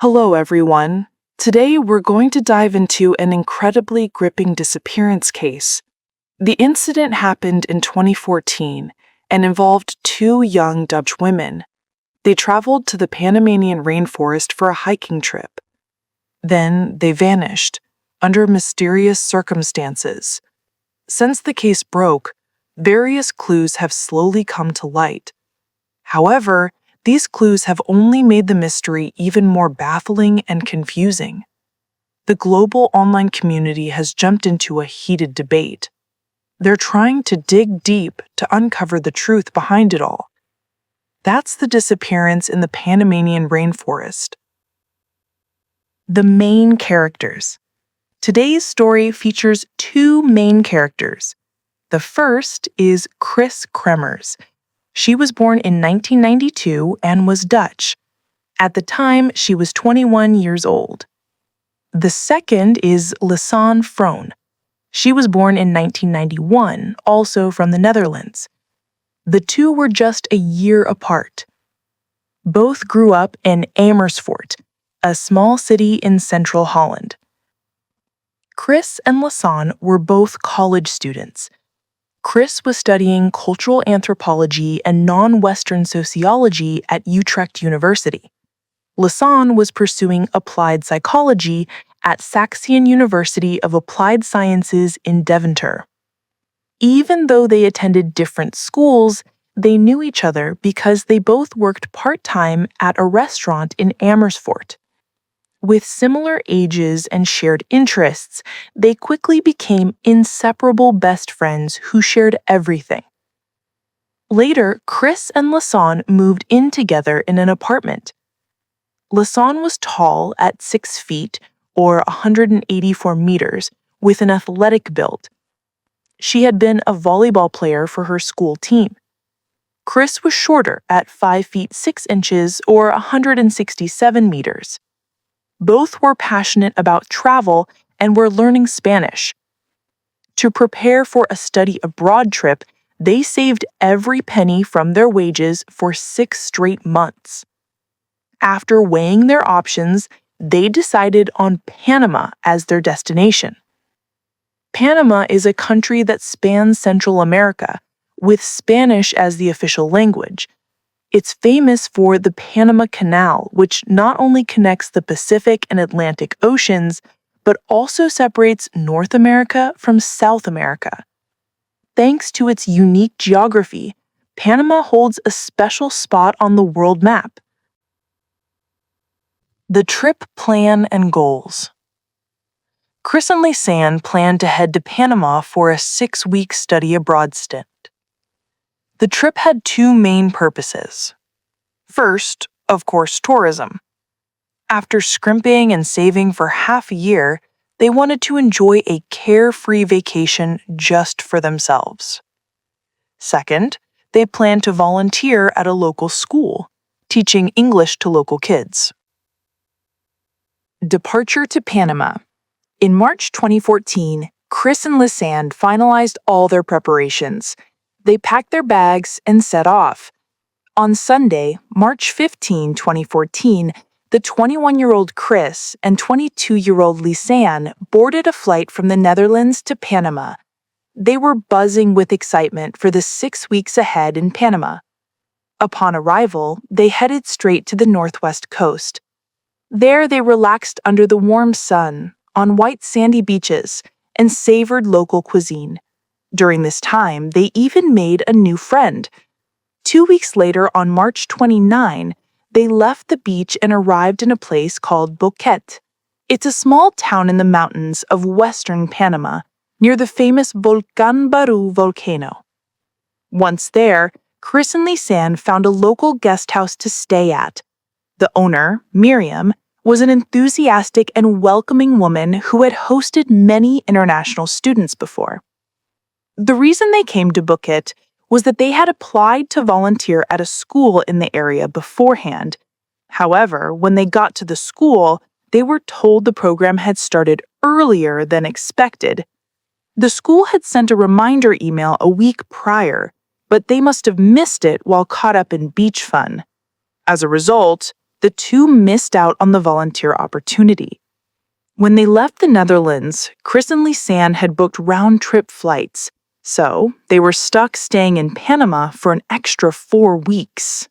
Hello, everyone. Today, we're going to dive into an incredibly gripping disappearance case. The incident happened in 2014 and involved two young Dutch women. They traveled to the Panamanian Rainforest for a hiking trip. Then they vanished under mysterious circumstances. Since the case broke, various clues have slowly come to light. However, these clues have only made the mystery even more baffling and confusing. The global online community has jumped into a heated debate. They're trying to dig deep to uncover the truth behind it all. That's the disappearance in the Panamanian Rainforest. The main characters. Today's story features two main characters. The first is Kris Kremers. She was born in 1992 and was Dutch. At the time, she was 21 years old. The second is Lisanne Froon. She was born in 1991, also from the Netherlands. The two were just a year apart. Both grew up in Amersfoort, a small city in central Holland. Kris and Lisanne were both college students. Kris was studying cultural anthropology and non-Western sociology at Utrecht University. Lisanne was pursuing applied psychology at Saxion University of Applied Sciences in Deventer. Even though they attended different schools, they knew each other because they both worked part-time at a restaurant in Amersfoort. With similar ages and shared interests, they quickly became inseparable best friends who shared everything. Later, Kris and Lisanne moved in together in an apartment. Lisanne was tall at 6 feet, or 184 meters, with an athletic build. She had been a volleyball player for her school team. Kris was shorter at 5 feet 6 inches, or 167 meters. Both were passionate about travel and were learning Spanish. To prepare for a study abroad trip, they saved every penny from their wages for 6 straight months. After weighing their options, they decided on Panama as their destination. Panama is a country that spans Central America, with Spanish as the official language. It's famous for the Panama Canal, which not only connects the Pacific and Atlantic Oceans, but also separates North America from South America. Thanks to its unique geography, Panama holds a special spot on the world map. The trip plan and goals. Kris and Lisanne planned to head to Panama for a 6-week study abroad stint. The trip had two main purposes. First, of course, tourism. After scrimping and saving for half a year, they wanted to enjoy a carefree vacation just for themselves. Second, they planned to volunteer at a local school, teaching English to local kids. Departure to Panama. In March 2014, Kris and Lisanne finalized all their preparations. They packed their bags and set off. On Sunday, March 15, 2014, the 21-year-old Kris and 22-year-old Lisanne boarded a flight from the Netherlands to Panama. They were buzzing with excitement for the 6 weeks ahead in Panama. Upon arrival, they headed straight to the northwest coast. There, they relaxed under the warm sun, on white sandy beaches, and savored local cuisine. During this time, they even made a new friend. 2 weeks later, on March 29, they left the beach and arrived in a place called Boquete. It's a small town in the mountains of western Panama, near the famous Volcán Barú volcano. Once there, Kris and Lisanne found a local guest house to stay at. The owner, Miriam, was an enthusiastic and welcoming woman who had hosted many international students before. The reason they came to Boquete was that they had applied to volunteer at a school in the area beforehand. However, when they got to the school, they were told the program had started earlier than expected. The school had sent a reminder email a week prior, but they must have missed it while caught up in beach fun. As a result, the two missed out on the volunteer opportunity. When they left the Netherlands, Kris and Lisanne had booked round-trip flights, so they were stuck staying in Panama for an extra 4 weeks.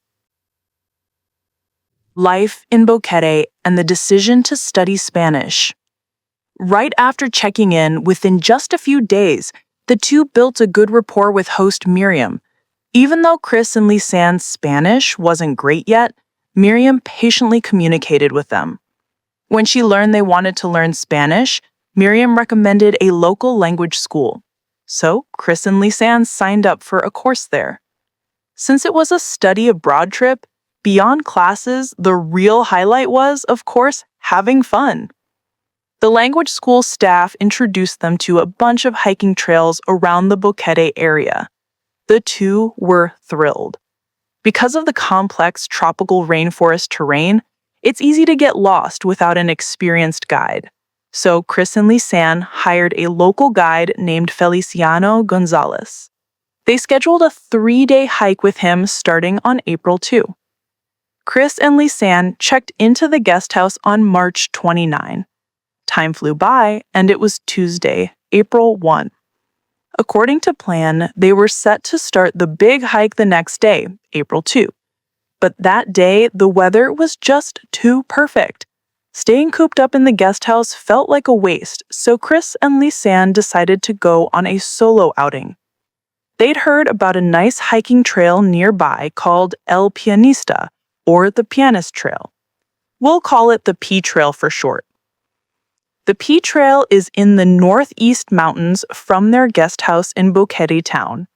Life in Boquete and the decision to study Spanish. Right after checking in, within just a few days, the two built a good rapport with host Miriam. Even though Kris and Lisanne's Spanish wasn't great yet, Miriam patiently communicated with them. When she learned they wanted to learn Spanish, Miriam recommended a local language school. So Kris and Lisanne signed up for a course there. Since it was a study abroad trip, beyond classes, the real highlight was, of course, having fun. The language school staff introduced them to a bunch of hiking trails around the Boquete area. The two were thrilled. Because of the complex tropical rainforest terrain, it's easy to get lost without an experienced guide. So Kris and Lisanne hired a local guide named Feliciano Gonzalez. They scheduled a 3-day hike with him starting on April 2. Kris and Lisanne checked into the guest house on March 29. Time flew by, and it was Tuesday, April 1. According to plan, they were set to start the big hike the next day, April 2. But that day, the weather was just too perfect. Staying cooped up in the guest house felt like a waste, so Kris and Lisanne decided to go on a solo outing. They'd heard about a nice hiking trail nearby called El Pianista, or the Pianist Trail. We'll call it the P Trail for short. The P Trail is in the northeast mountains from their guest house in Boquete town.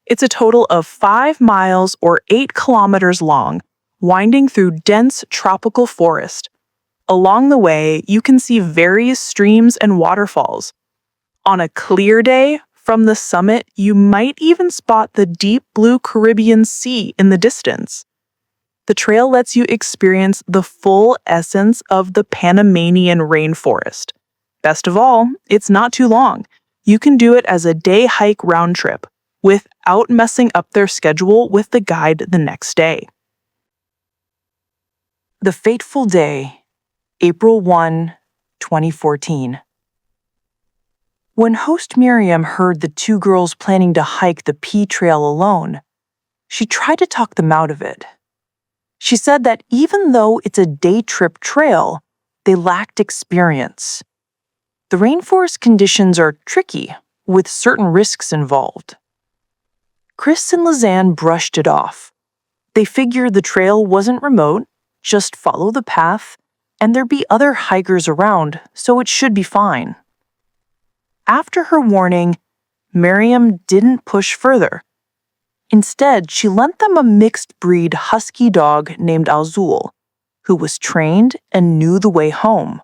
It's a total of 5 miles or 8 kilometers long, winding through dense tropical forest. Along the way, you can see various streams and waterfalls. On a clear day, from the summit, you might even spot the deep blue Caribbean Sea in the distance. The trail lets you experience the full essence of the Panamanian rainforest. Best of all, it's not too long. You can do it as a day hike round trip, without messing up their schedule with the guide the next day. The fateful day, April 1, 2014. When host Miriam heard the two girls planning to hike the P Trail alone, she tried to talk them out of it. She said that even though it's a day trip trail, they lacked experience. The rainforest conditions are tricky, with certain risks involved. Kris and Lisanne brushed it off. They figured the trail wasn't remote, just follow the path, and there'd be other hikers around, so it should be fine. After her warning, Miriam didn't push further. Instead, she lent them a mixed-breed husky dog named Azul, who was trained and knew the way home.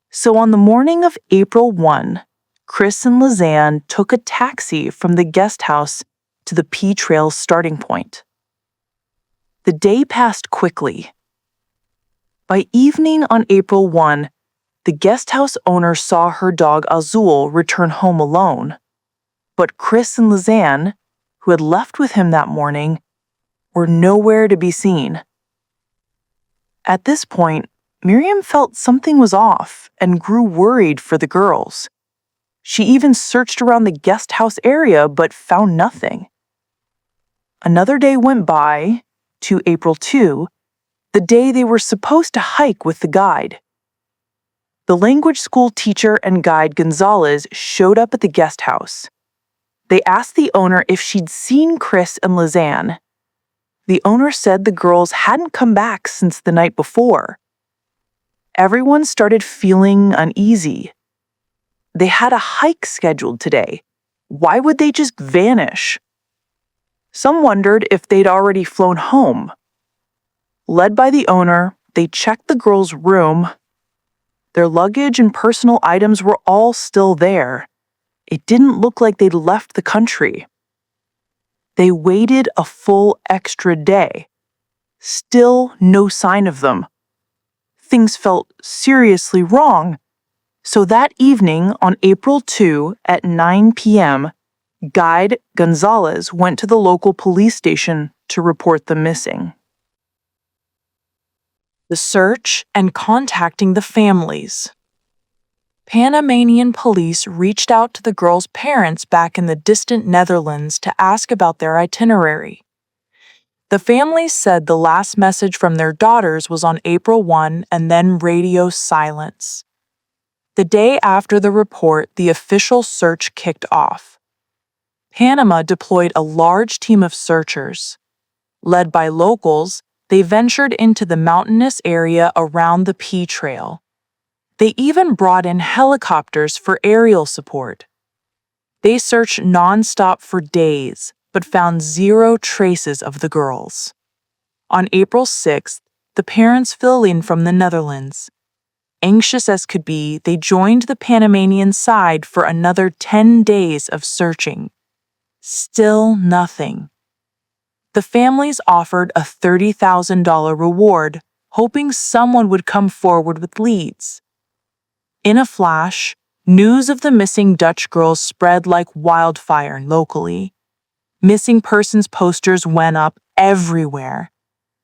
So on the morning of April 1, Kris and Lisanne took a taxi from the guest house to the P Trail's starting point. The day passed quickly. By evening on April 1, the guest house owner saw her dog Azul return home alone, but Kris and Lisanne, who had left with him that morning, were nowhere to be seen. At this point, Miriam felt something was off and grew worried for the girls. She even searched around the guest house area but found nothing. Another day went by, to April 2, the day they were supposed to hike with the guide. The language school teacher and guide Gonzalez showed up at the guest house. They asked the owner if she'd seen Kris and Lisanne. The owner said the girls hadn't come back since the night before. Everyone started feeling uneasy. They had a hike scheduled today. Why would they just vanish? Some wondered if they'd already flown home. Led by the owner, they checked the girls' room. Their luggage and personal items were all still there. It didn't look like they'd left the country. They waited a full extra day. Still no sign of them. Things felt seriously wrong. So that evening on April 2 at 9 p.m., Guide Gonzalez went to the local police station to report them missing. the search and contacting the families. Panamanian police reached out to the girls' parents back in the distant Netherlands to ask about their itinerary. The families said the last message from their daughters was on April 1 and then radio silence. The day after the report, the official search kicked off. Panama deployed a large team of searchers. Led by locals, they ventured into the mountainous area around the P Trail. They even brought in helicopters for aerial support. They searched nonstop for days, but found zero traces of the girls. On April 6th, the parents flew in from the Netherlands. Anxious as could be, they joined the Panamanian side for another 10 days of searching. Still nothing. The families offered a $30,000 reward, hoping someone would come forward with leads. In a flash, news of the missing Dutch girls spread like wildfire locally. Missing persons posters went up everywhere.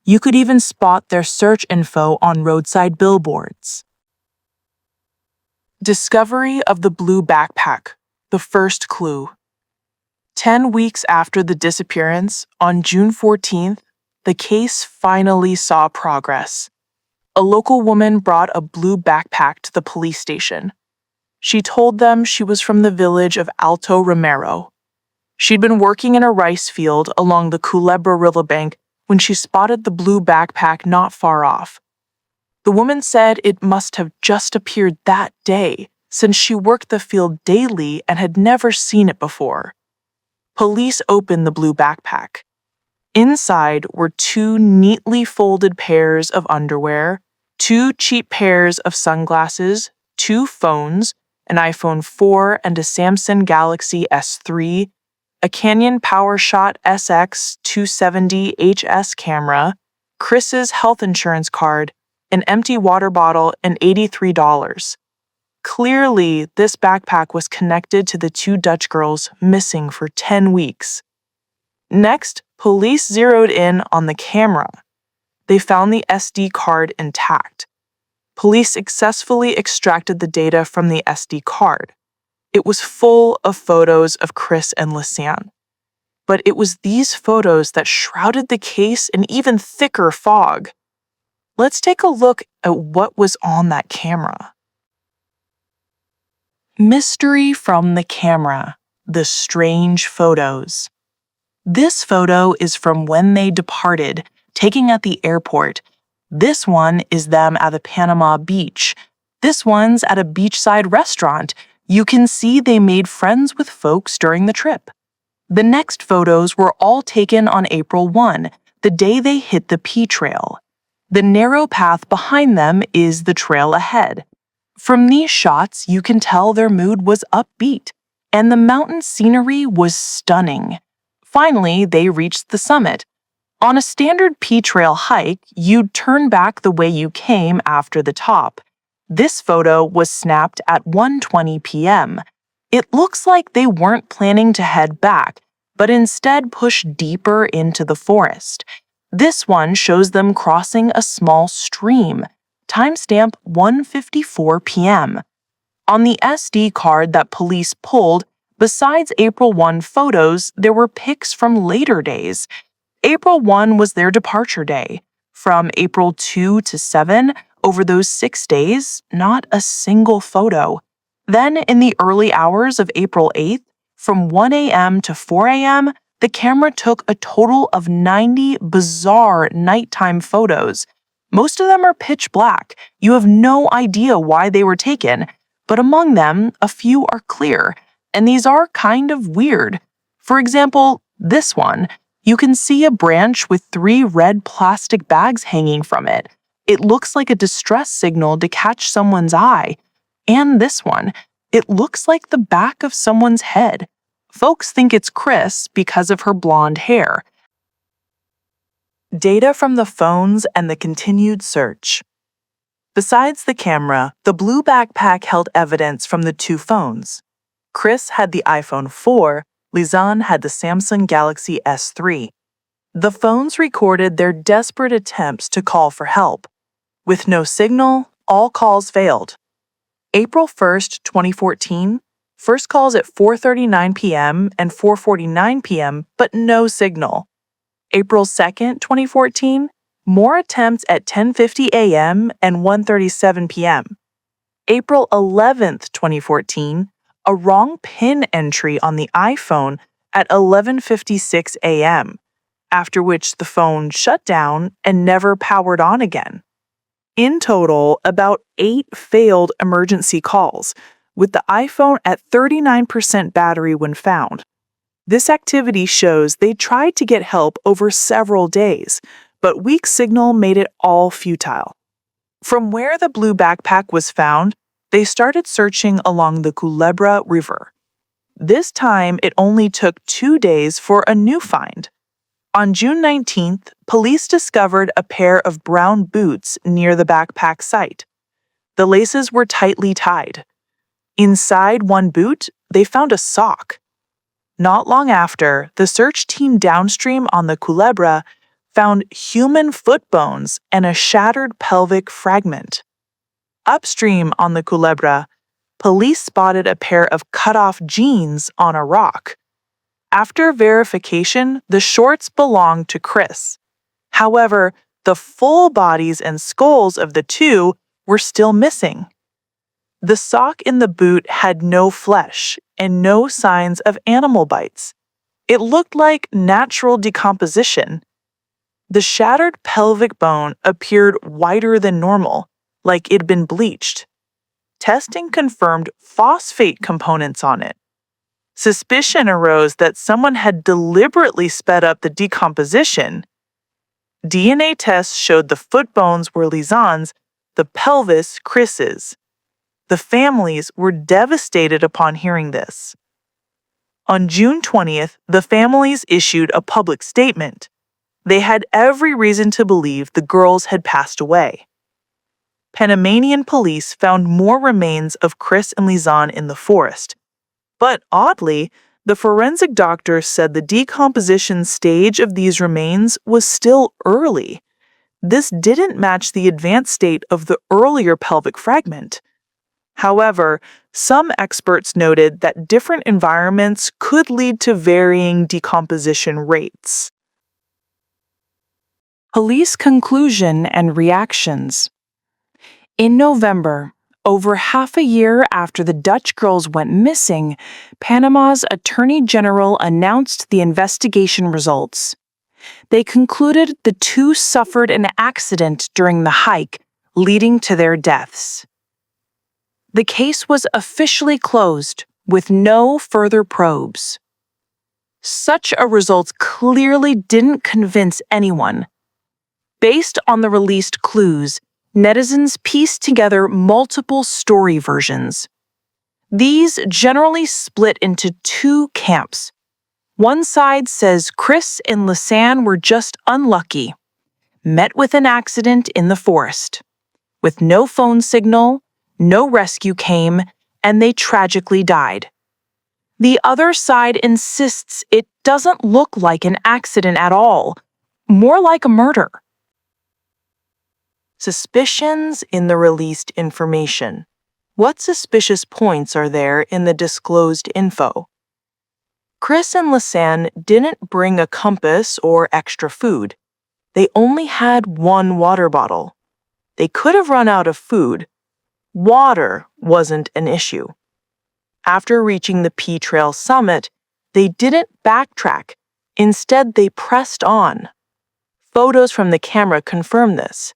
You could even spot their search info on roadside billboards. Discovery of the blue backpack, the first clue. 10 weeks after the disappearance, on June 14th, the case finally saw progress. A local woman brought a blue backpack to the police station. She told them she was from the village of Alto Romero. She'd been working in a rice field along the Culebra riverbank when she spotted the blue backpack not far off. The woman said it must have just appeared that day, since she worked the field daily and had never seen it before. Police opened the blue backpack. Inside were 2 neatly folded pairs of underwear, 2 cheap pairs of sunglasses, 2 phones, an iPhone 4 and a Samsung Galaxy S3, a Canon PowerShot SX270 HS camera, Kris's health insurance card, an empty water bottle, and $83. Clearly, this backpack was connected to the 2 Dutch girls missing for 10 weeks. Next, police zeroed in on the camera. They found the SD card intact. Police successfully extracted the data from the SD card. It was full of photos of Kris and Lisanne. But it was these photos that shrouded the case in even thicker fog. Let's take a look at what was on that camera. Mystery from the camera, the strange photos. This photo is from when they departed, taken at the airport. This one is them at the Panama beach. This one's at a beachside restaurant. You can see they made friends with folks during the trip. The next photos were all taken on April 1, the day they hit the P Trail. The narrow path behind them is the trail ahead. From these shots, you can tell their mood was upbeat, and the mountain scenery was stunning. Finally, they reached the summit. On a standard P Trail hike, you'd turn back the way you came after the top. This photo was snapped at 1:20 p.m. It looks like they weren't planning to head back, but instead pushed deeper into the forest. This one shows them crossing a small stream. Timestamp 1:54 p.m. On the SD card that police pulled, besides April 1 photos, there were pics from later days. April 1 was their departure day. From April 2 to 7, over those 6 days, not a single photo. Then, in the early hours of April 8th, from 1 a.m. to 4 a.m., the camera took a total of 90 bizarre nighttime photos. Most of them are pitch black. You have no idea why they were taken, but among them, a few are clear, and these are kind of weird. For example, this one. You can see a branch with 3 red plastic bags hanging from it. It looks like a distress signal to catch someone's eye. And this one. It looks like the back of someone's head. Folks think it's Kris because of her blonde hair. Data from the phones and the continued search. Besides the camera, the blue backpack held evidence from the 2 phones. Kris had the iPhone 4, Lisanne had the Samsung Galaxy S3. The phones recorded their desperate attempts to call for help. With no signal, all calls failed. April 1st, 2014, first calls at 4:39 p.m. and 4:49 p.m., but no signal. April 2nd, 2014, more attempts at 10:50 a.m. and 1:37 p.m. April 11th, 2014, a wrong PIN entry on the iPhone at 11:56 a.m., after which the phone shut down and never powered on again. In total, about 8 failed emergency calls, with the iPhone at 39% battery when found. This activity shows they tried to get help over several days, but weak signal made it all futile. From where the blue backpack was found, they started searching along the Culebra River. This time, it only took 2 days for a new find. On June 19th, police discovered a pair of brown boots near the backpack site. The laces were tightly tied. Inside one boot, they found a sock. Not long after, the search team downstream on the Culebra found human foot bones and a shattered pelvic fragment. Upstream on the Culebra, police spotted a pair of cut-off jeans on a rock. After verification, the shorts belonged to Kris. However, the full bodies and skulls of the two were still missing. The sock in the boot had no flesh and no signs of animal bites. It looked like natural decomposition. The shattered pelvic bone appeared whiter than normal, like it'd been bleached. Testing confirmed phosphate components on it. Suspicion arose that someone had deliberately sped up the decomposition. DNA tests showed the foot bones were Lisanne's, the pelvis Kris's. The families were devastated upon hearing this. On June 20th, the families issued a public statement. They had every reason to believe the girls had passed away. Panamanian police found more remains of Kris and Lisanne in the forest. But oddly, the forensic doctor said the decomposition stage of these remains was still early. This didn't match the advanced state of the earlier pelvic fragment. However, some experts noted that different environments could lead to varying decomposition rates. Police conclusion and reactions. In November, over half a year after the Dutch girls went missing, Panama's Attorney General announced the investigation results. They concluded the two suffered an accident during the hike, leading to their deaths. The case was officially closed, with no further probes. Such a result clearly didn't convince anyone. Based on the released clues, netizens pieced together multiple story versions. These generally split into two camps. One side says Kris and Lisanne were just unlucky, met with an accident in the forest. With no phone signal, no rescue came, and they tragically died. The other side insists it doesn't look like an accident at all, more like a murder. Suspicions in the released information. What suspicious points are there in the disclosed info? Kris and Lisanne didn't bring a compass or extra food. They only had one water bottle. They could have run out of food. Water wasn't an issue. After reaching the P Trail summit, they didn't backtrack. Instead, they pressed on. Photos from the camera confirm this.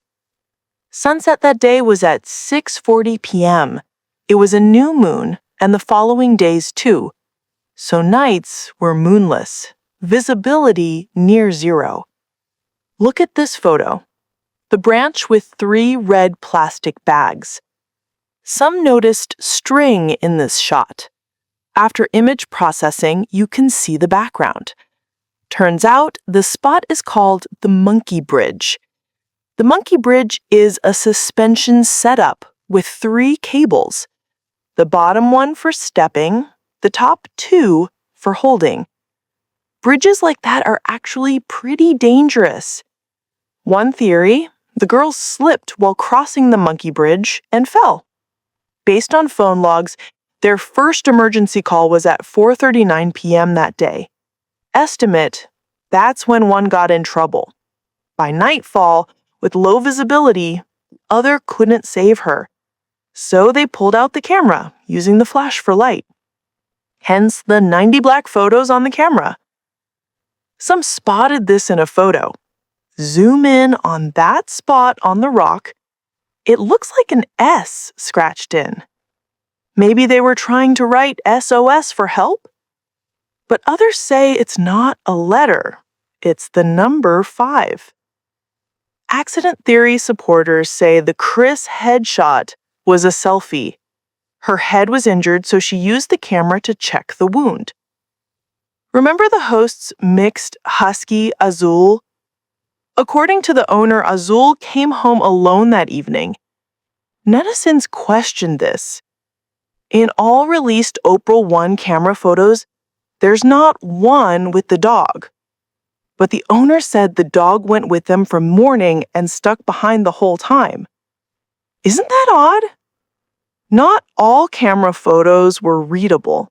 Sunset that day was at 6:40 p.m. It was a new moon, and the following days too. So nights were moonless, visibility near zero. Look at this photo. The branch with 3 red plastic bags. Some noticed string in this shot. After image processing, you can see the background. Turns out the spot is called the Monkey Bridge. The Monkey Bridge is a suspension setup with 3 cables. The bottom one for stepping, the top 2 for holding. Bridges like that are actually pretty dangerous. One theory, the girls slipped while crossing the monkey bridge and fell. Based on phone logs, their first emergency call was at 4:39 p.m. that day. Estimate, that's when one got in trouble. By nightfall, with low visibility, the other couldn't save her. So they pulled out the camera, using the flash for light. Hence the 90 black photos on the camera. Some spotted this in a photo. Zoom in on that spot on the rock. It looks like an S scratched in. Maybe they were trying to write SOS for help? But others say it's not a letter. It's the number 5. Accident theory supporters say the Kris headshot was a selfie. Her head was injured, so she used the camera to check the wound. Remember the host's mixed husky, Azul? According to the owner, Azul came home alone that evening. Netizens questioned this. In all released April 1 camera photos, there's not one with the dog. But the owner said the dog went with them from morning and stuck behind the whole time. Isn't that odd? Not all camera photos were readable.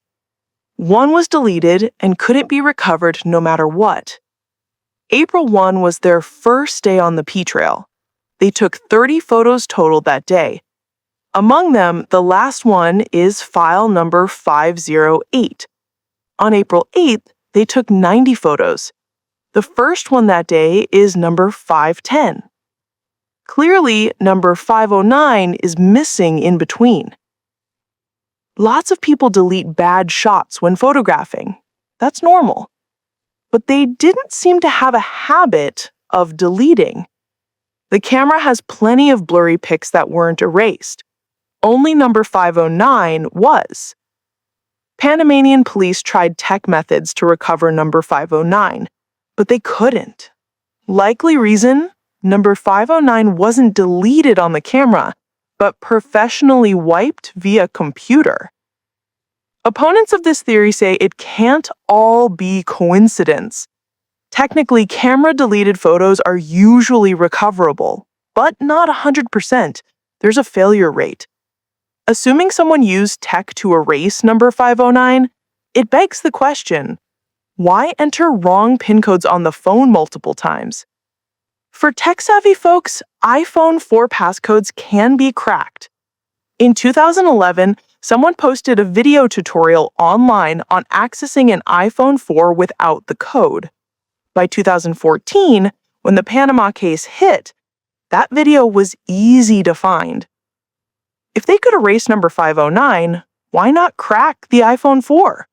One was deleted and couldn't be recovered no matter what. April 1 was their first day on the P Trail. They took 30 photos total that day. Among them, the last one is file number 508. On April 8th, they took 90 photos. The first one that day is number 510. Clearly, number 509 is missing in between. Lots of people delete bad shots when photographing. That's normal. But they didn't seem to have a habit of deleting. The camera has plenty of blurry pics that weren't erased. Only number 509 was. Panamanian police tried tech methods to recover number 509, but they couldn't. Likely reason, number 509 wasn't deleted on the camera, but professionally wiped via computer. Opponents of this theory say it can't all be coincidence. Technically, camera-deleted photos are usually recoverable, but not 100%. There's a failure rate. Assuming someone used tech to erase number 509, it begs the question, why enter wrong PIN codes on the phone multiple times? For tech-savvy folks, iPhone 4 passcodes can be cracked. In 2011, someone posted a video tutorial online on accessing an iPhone 4 without the code. By 2014, when the Panama case hit, that video was easy to find. If they could erase number 509, why not crack the iPhone 4?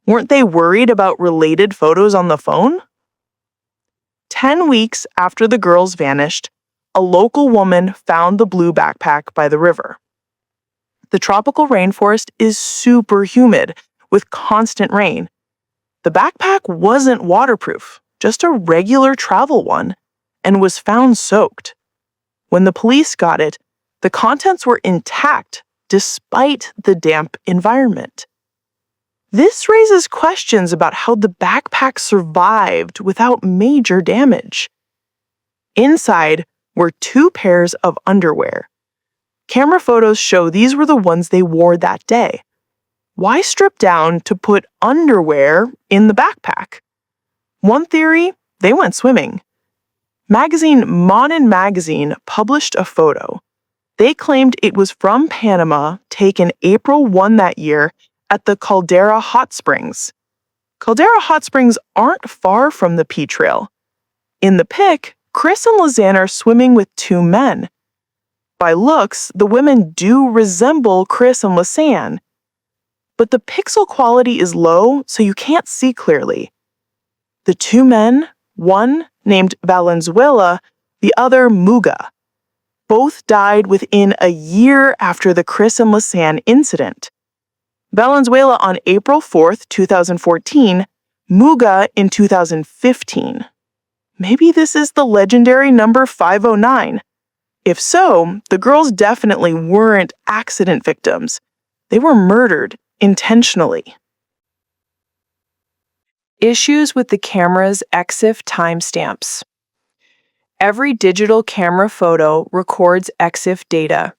Weren't they worried about related photos on the phone? 10 weeks after the girls vanished, a local woman found the blue backpack by the river. The tropical rainforest is super humid, with constant rain. The backpack wasn't waterproof, just a regular travel one, and was found soaked. When the police got it, the contents were intact despite the damp environment. This raises questions about how the backpack survived without major damage. Inside were 2 pairs of underwear. Camera photos show these were the ones they wore that day. Why strip down to put underwear in the backpack? One theory, they went swimming. Magazine Monin Magazine published a photo. They claimed it was from Panama, taken April 1 that year at the Caldera Hot Springs. Caldera Hot Springs aren't far from the P Trail. In the pic, Kris and Lisanne are swimming with 2 men. By looks, the women do resemble Kris and Lisanne, but the pixel quality is low, so you can't see clearly. The 2 men, one named Valenzuela, the other Muga, both died within a year after the Kris and Lisanne incident. Valenzuela on April 4, 2014, Muga in 2015. Maybe this is the legendary number 509. If so, the girls definitely weren't accident victims. They were murdered intentionally. Issues with the camera's EXIF timestamps. Every digital camera photo records EXIF data.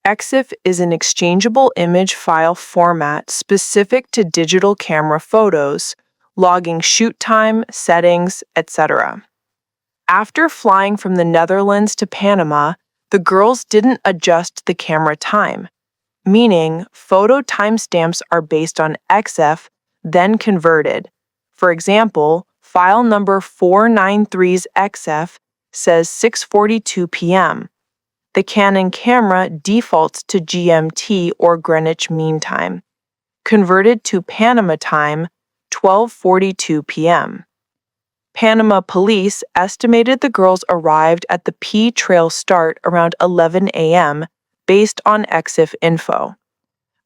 EXIF is an exchangeable image file format specific to digital camera photos, logging shoot time, settings, etc. After flying from the Netherlands to Panama, the girls didn't adjust the camera time, meaning photo timestamps are based on EXIF, then converted. For example, file number 493's EXIF says 6:42 p.m. The Canon camera defaults to GMT or Greenwich Mean Time, converted to Panama time, 12:42 p.m. Panama police estimated the girls arrived at the P Trail start around 11 a.m. based on EXIF info.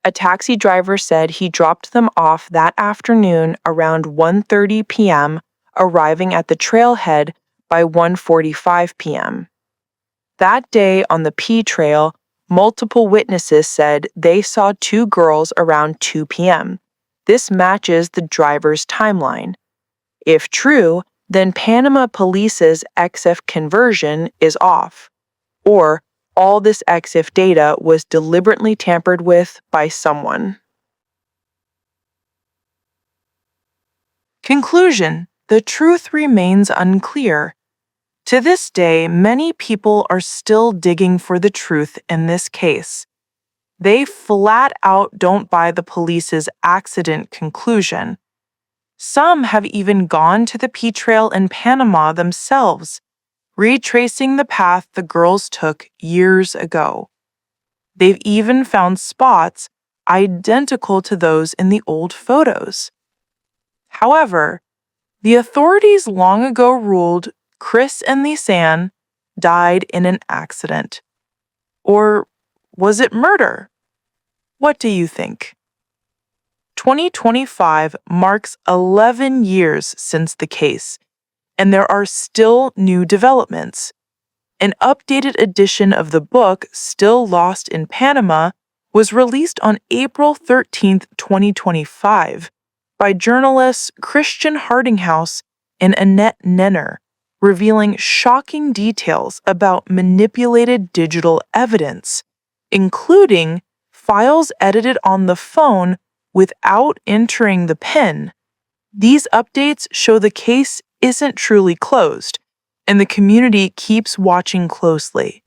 A taxi driver said he dropped them off that afternoon around 1:30 p.m., arriving at the trailhead by 1:45 p.m. That day on the P Trail, multiple witnesses said they saw two girls around 2 p.m. This matches the driver's timeline. If true, then Panama Police's EXIF conversion is off, or all this EXIF data was deliberately tampered with by someone. Conclusion: the truth remains unclear. To this day, many people are still digging for the truth in this case. They flat out don't buy the police's accident conclusion. Some have even gone to the P Trail in Panama themselves, retracing the path the girls took years ago. They've even found spots identical to those in the old photos. However, the authorities long ago ruled Kris and Lisanne died in an accident. Or was it murder? What do you think? 2025 marks 11 years since the case, and there are still new developments. An updated edition of the book, Still Lost in Panama, was released on April 13, 2025, by journalists Christian Hardinghouse and Annette Nenner, revealing shocking details about manipulated digital evidence, including files edited on the phone without entering the PIN. These updates show the case isn't truly closed, and the community keeps watching closely.